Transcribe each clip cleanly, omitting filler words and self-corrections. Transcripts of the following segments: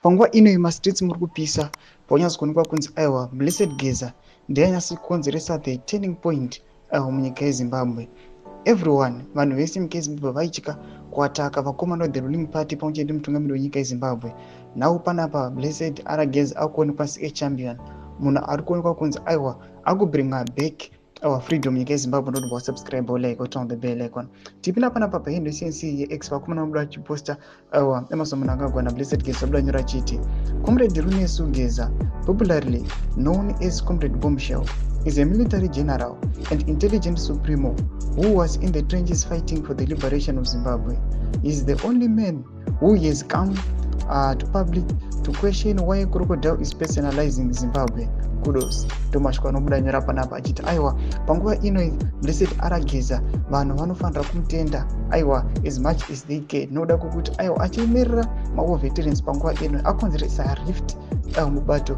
panguva ino mastreets muri kupisa paunyatsokuonekwa kunzi aiwa Blessed Geza ndiye anyatsokonzeresa the turning point munyika yeZimbabwe. Everyone, vanhu vese munyika yeZimbabwe vaitya kuataka vakomana ve the ruling party pamwechete nemutungamiri wenyika yeZimbabwe. Nhau panapa Blessed Geza akuonekwa se champion, munhu ari kuonekwa kunzi aiwa akubringa back our freedom munyika yeZimbabwe. Ndoti wasubscribe like on the bell icon. Tipinda panapa pahindo CNC yeX vakomana vabuda vachiposta Emerson munhu akagwana Blessed Geza vabuda nyora achiti Comrade Runesu Geza, popularly known as Comrade Bombshell, is a military general and intelligence supremo who was in the trenches fighting for the liberation of Zimbabwe. He is the only man who has come to public to question why crocodile is personalizing Zimbabwe. Kudos. Tomashwa nobuda nyora panapa achiti aiwa panguva ino Blessed Geza vanhu vanofanira kumutenda aiwa as much as they can. Noda kukuti aiwa achiemerera mawo veterans panguva ino akonzeresa rift mubato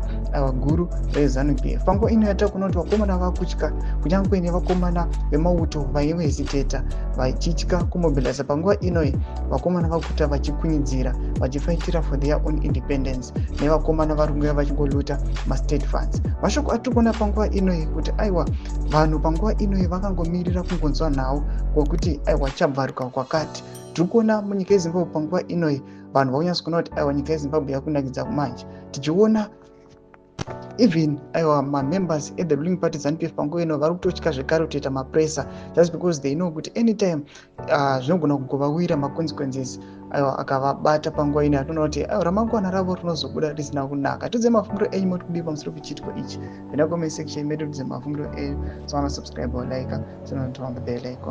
guru reZANU-PF. Panguva ino yatakunoti vakomana vakutya kunyange nevakomana vemauto vaivehesiteta vachitya kumobiliza. Panguva ino vakomana vakuta vachikwinidzira vachifaitira for their own independence nevakomana vari kunge vachingoluta mastate funds. Mashoko atirikuona panguva ino kuti aiwa vanhu panguva ino vakangomirira kungonzwa nhau kwokuti aiwa chabvaruka kwakati. Tiri kuona munyika yeZimbabwe panguva ino vanhu vakunyatsokuona kuti aiwa nyika yeZimbabwe yakunakidza kumanje, tichiona even aiwa mamembers at the ruling party ZANU-PF panguva ino vari kutotya zvekare kutoita mapresa just because they know kuti anytime zvinogona kugovawira maconsequences aiwa akavabata panguva ino yatoona kuti aiwa ramangwana ravo rinozobuda risina kunaka. Tudze mafungiro enyu moti kudii pamusoro pechiitiko ichi? Penda comment section medu tudze mafungiro enyu. So subscribe or like, turn on the bell icon.